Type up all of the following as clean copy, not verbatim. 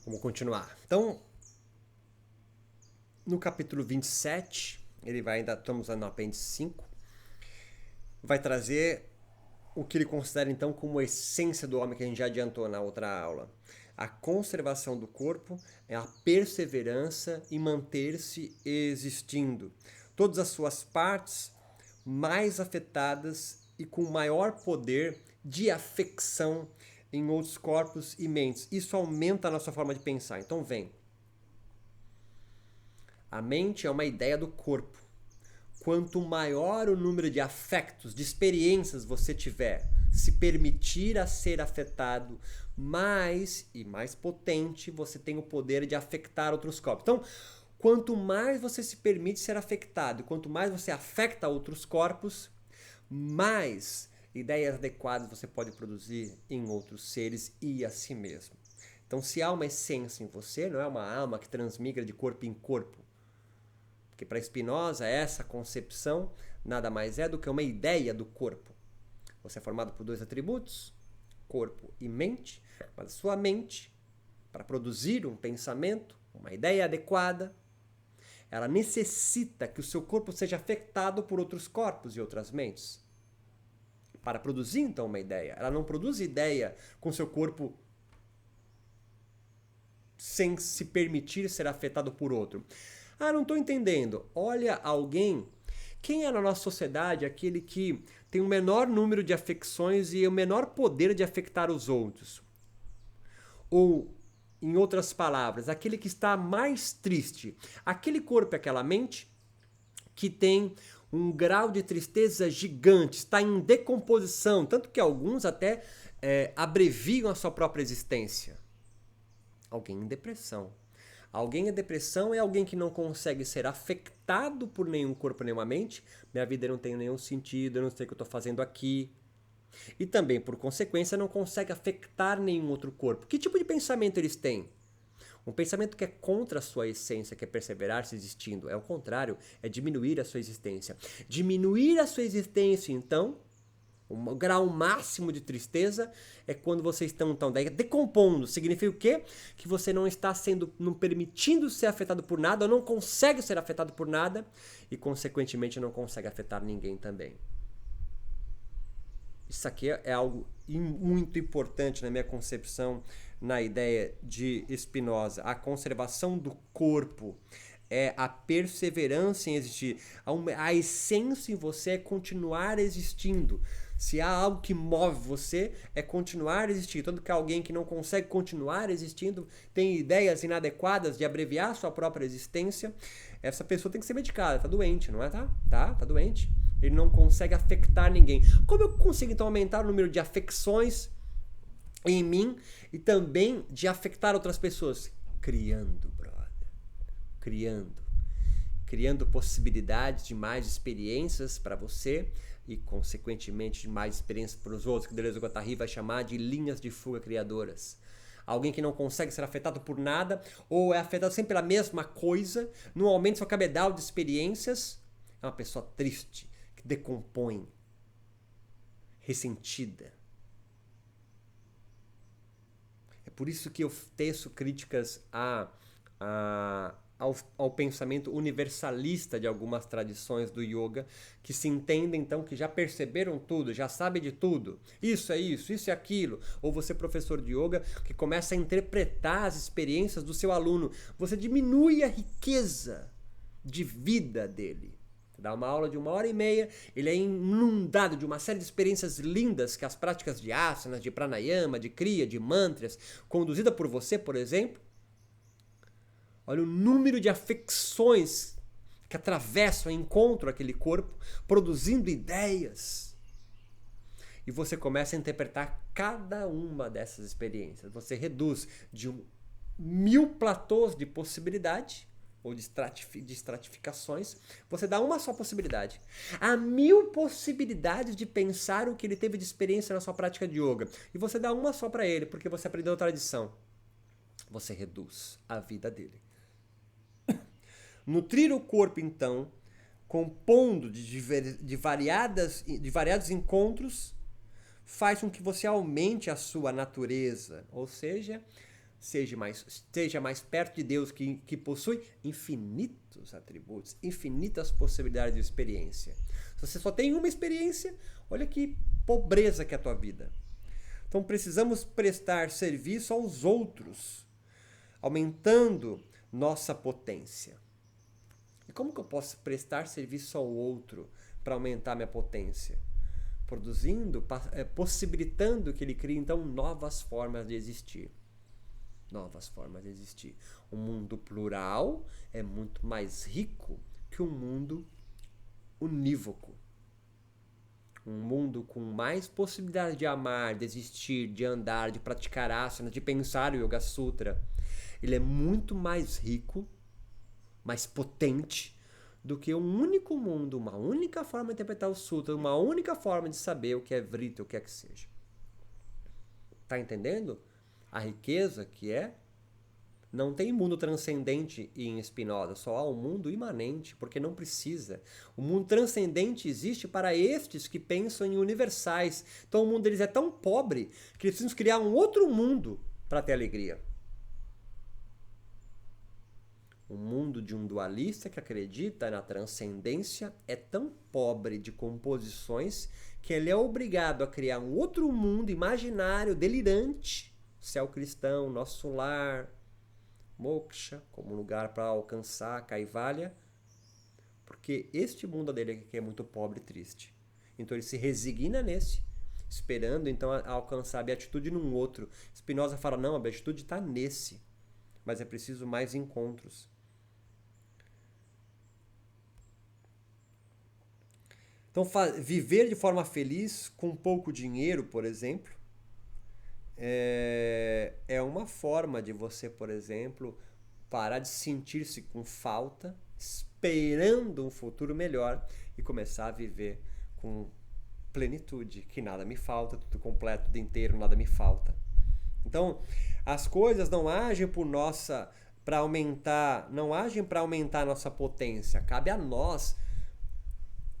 Vamos continuar. Então, no capítulo 27, ele vai ainda, estamos no apêndice 5, vai trazer o que ele considera então como a essência do homem que a gente já adiantou na outra aula. A conservação do corpo é a perseverança em manter-se existindo. Todas as suas partes mais afetadas e com maior poder de afecção em outros corpos e mentes. Isso aumenta a nossa forma de pensar. Então vem. A mente é uma ideia do corpo. Quanto maior o número de afetos, de experiências você tiver, se permitir a ser afetado, mais e mais potente você tem o poder de afetar outros corpos. Então, quanto mais você se permite ser afetado, quanto mais você afeta outros corpos, mais ideias adequadas você pode produzir em outros seres e a si mesmo. Então, se há uma essência em você, não é uma alma que transmigra de corpo em corpo. Porque para Spinoza, essa concepção nada mais é do que uma ideia do corpo. Você é formado por dois atributos, corpo e mente, mas a sua mente, para produzir um pensamento, uma ideia adequada, ela necessita que o seu corpo seja afetado por outros corpos e outras mentes. Para produzir, então, uma ideia. Ela não produz ideia com seu corpo sem se permitir ser afetado por outro. Ah, não estou entendendo. Olha alguém. Quem é na nossa sociedade aquele que tem o menor número de afecções e o menor poder de afetar os outros? Ou, em outras palavras, aquele que está mais triste. Aquele corpo e aquela mente que tem um grau de tristeza gigante, está em decomposição, tanto que alguns até abreviam a sua própria existência. Alguém em depressão. Alguém em depressão é alguém que não consegue ser afetado por nenhum corpo, nenhuma mente. Minha vida não tem nenhum sentido, eu não sei o que eu estou fazendo aqui. E também, por consequência, não consegue afetar nenhum outro corpo. Que tipo de pensamento eles têm? Um pensamento que é contra a sua essência, que é perseverar se existindo. É o contrário, é diminuir a sua existência. Diminuir a sua existência, então, o grau máximo de tristeza é quando vocês estão decompondo. Significa o quê? Que você não está não permitindo ser afetado por nada, ou não consegue ser afetado por nada, e consequentemente não consegue afetar ninguém também. Isso aqui é algo muito importante na minha concepção, na ideia de Spinoza. A conservação do corpo é a perseverança em existir. A essência em você é continuar existindo. Se há algo que move você, é continuar existindo. Tanto que alguém que não consegue continuar existindo tem ideias inadequadas de abreviar sua própria existência, essa pessoa tem que ser medicada. Tá doente, não é? Tá doente. Ele não consegue afetar ninguém. Como eu consigo, então, aumentar o número de afecções em mim e também de afetar outras pessoas? Criando, brother. Criando possibilidades de mais experiências para você e, consequentemente, de mais experiências para os outros, que Deleuze e Guattari vai chamar de linhas de fuga criadoras. Alguém que não consegue ser afetado por nada ou é afetado sempre pela mesma coisa, não aumenta seu cabedal de experiências, é uma pessoa triste, que decompõe, ressentida. É por isso que eu teço críticas ao pensamento universalista de algumas tradições do yoga, que se entendem então que já perceberam tudo, já sabem de tudo. Isso é aquilo. Ou você, professor de yoga, que começa a interpretar as experiências do seu aluno. Você diminui a riqueza de vida dele. Dá uma aula de 1h30, ele é inundado de uma série de experiências lindas que as práticas de asanas, de pranayama, de kriya, de mantras, conduzida por você, por exemplo. Olha o número de afecções que atravessam e encontram aquele corpo, produzindo ideias. E você começa a interpretar cada uma dessas experiências. Você reduz de 1000 platôs de possibilidade, ou de estratificações, você dá uma só possibilidade. Há 1000 possibilidades de pensar o que ele teve de experiência na sua prática de yoga. E você dá uma só para ele, porque você aprendeu a tradição. Você reduz a vida dele. Nutrir o corpo, então, compondo de variados encontros, faz com que você aumente a sua natureza, ou seja, esteja mais perto de Deus, que possui infinitos atributos, infinitas possibilidades de experiência. Se você só tem uma experiência, olha que pobreza que é a tua vida. Então precisamos prestar serviço aos outros, aumentando nossa potência. E como que eu posso prestar serviço ao outro para aumentar minha potência? Possibilitando que ele crie, então, novas formas de existir. Novas formas de existir. Um mundo plural é muito mais rico que um mundo unívoco. Um mundo com mais possibilidade de amar, de existir, de andar, de praticar asana, de pensar o Yoga Sutra. Ele é muito mais rico, mais potente do que um único mundo, uma única forma de interpretar o Sutra, uma única forma de saber o que é Vrita, o que é que seja. Tá entendendo a riqueza que é? Não tem mundo transcendente em Spinoza, só há um mundo imanente, porque não precisa. O mundo transcendente existe para estes que pensam em universais. Então o mundo deles é tão pobre que eles precisam criar um outro mundo para ter alegria. O mundo de um dualista que acredita na transcendência é tão pobre de composições que ele é obrigado a criar um outro mundo imaginário, delirante, céu cristão, nosso lar, moksha, como lugar para alcançar Kaivalya, porque este mundo dele aqui é muito pobre e triste. Então ele se resigna nesse, esperando então alcançar a beatitude num outro. Spinoza fala, não, a beatitude está nesse, mas é preciso mais encontros. Então, viver de forma feliz com pouco dinheiro, por exemplo, é uma forma de você, por exemplo, parar de sentir-se com falta, esperando um futuro melhor e começar a viver com plenitude, que nada me falta, tudo completo, tudo inteiro, nada me falta. Então, as coisas não agem para aumentar a nossa potência. Cabe a nós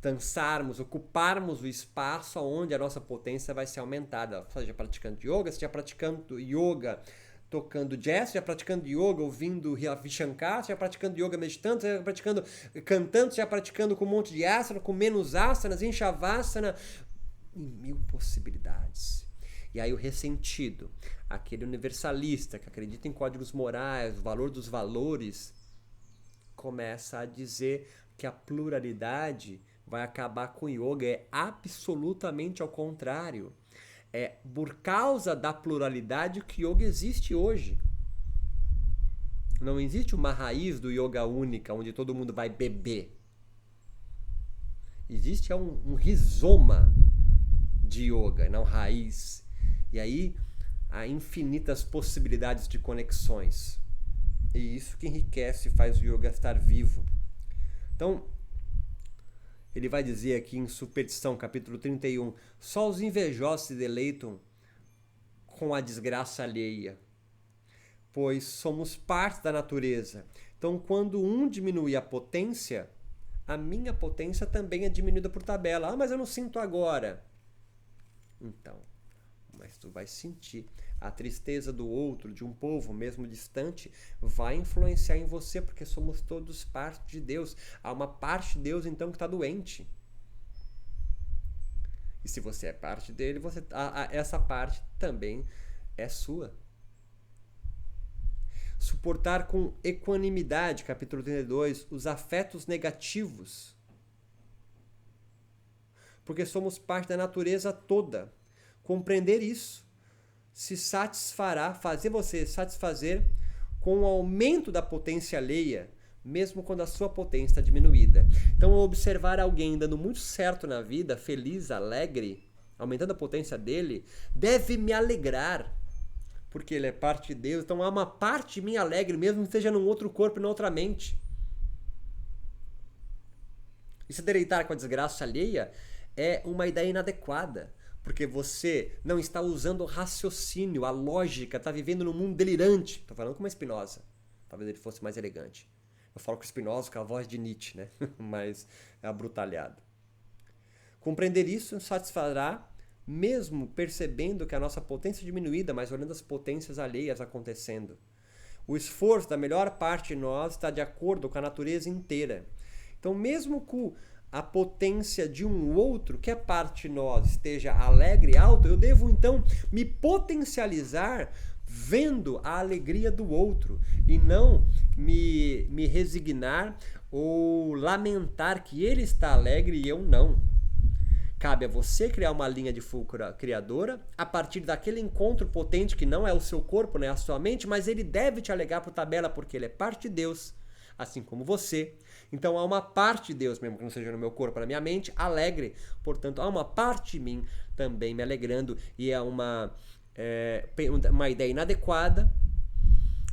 dançarmos, ocuparmos o espaço onde a nossa potência vai ser aumentada. Seja praticando yoga, seja praticando yoga tocando jazz, seja praticando yoga ouvindo Ravi Shankar, seja praticando yoga meditando, seja praticando cantando, seja praticando com um monte de asana, com menos asanas, em shavasana, em 1000 possibilidades. E aí o ressentido, aquele universalista que acredita em códigos morais, o valor dos valores, começa a dizer que a pluralidade vai acabar com o yoga. É absolutamente ao contrário. É por causa da pluralidade que o yoga existe hoje. Não existe uma raiz do yoga única, onde todo mundo vai beber. Existe um rizoma de yoga, não raiz. E aí há infinitas possibilidades de conexões. E isso que enriquece e faz o yoga estar vivo. Então, ele vai dizer aqui em Superstição, capítulo 31, só os invejosos se deleitam com a desgraça alheia, pois somos parte da natureza. Então, quando um diminui a potência, a minha potência também é diminuída por tabela. Ah, mas eu não sinto agora. Então, mas tu vai sentir. A tristeza do outro, de um povo mesmo distante, vai influenciar em você, porque somos todos parte de Deus. Há uma parte de Deus, então, que está doente. E se você é parte dele, essa parte também é sua. Suportar com equanimidade, capítulo 32, os afetos negativos. Porque somos parte da natureza toda. Compreender isso se satisfará, fazer você satisfazer com o aumento da potência alheia, mesmo quando a sua potência está diminuída. Então, observar alguém dando muito certo na vida, feliz, alegre, aumentando a potência dele, deve me alegrar, porque ele é parte de Deus. Então, há uma parte de mim alegre, mesmo que seja num outro corpo e na outra mente. E se deleitar com a desgraça alheia é uma ideia inadequada, porque você não está usando o raciocínio, a lógica, está vivendo num mundo delirante. Estou falando com uma Spinoza. Talvez ele fosse mais elegante. Eu falo com Spinoza com a voz de Nietzsche, né? Mais abrutalhado. Compreender isso satisfará mesmo percebendo que a nossa potência é diminuída, mas olhando as potências alheias acontecendo. O esforço da melhor parte de nós está de acordo com a natureza inteira. Então, mesmo com a potência de um outro, que a parte de nós esteja alegre e alta, eu devo então me potencializar vendo a alegria do outro e não me resignar ou lamentar que ele está alegre e eu não. Cabe a você criar uma linha de fulcro criadora a partir daquele encontro potente que não é o seu corpo, não é a sua mente, mas ele deve te alegar por tabela porque ele é parte de Deus, assim como você. Então há uma parte de Deus, mesmo que não seja no meu corpo, na minha mente, alegre. Portanto, há uma parte de mim também me alegrando e é uma ideia inadequada.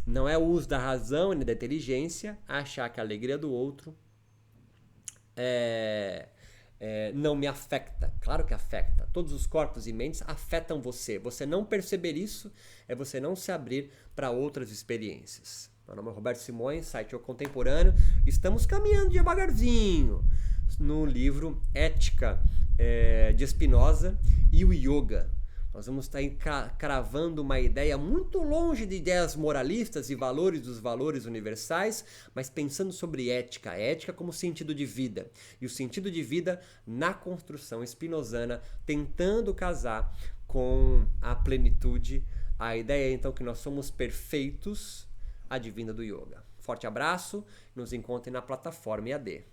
Não é o uso da razão nem da inteligência achar que a alegria do outro não me afeta. Claro que afeta. Todos os corpos e mentes afetam você. Você não perceber isso é você não se abrir para outras experiências. Meu nome é Roberto Simões, site O Contemporâneo. Estamos caminhando devagarzinho no livro Ética de Spinoza e o Yoga. Nós vamos estar cravando uma ideia muito longe de ideias moralistas e valores dos valores universais, mas pensando sobre ética, ética como sentido de vida. E o sentido de vida na construção spinozana, tentando casar com a plenitude. A ideia é então que nós somos perfeitos, advinda do yoga. Forte abraço, nos encontre na plataforma EAD.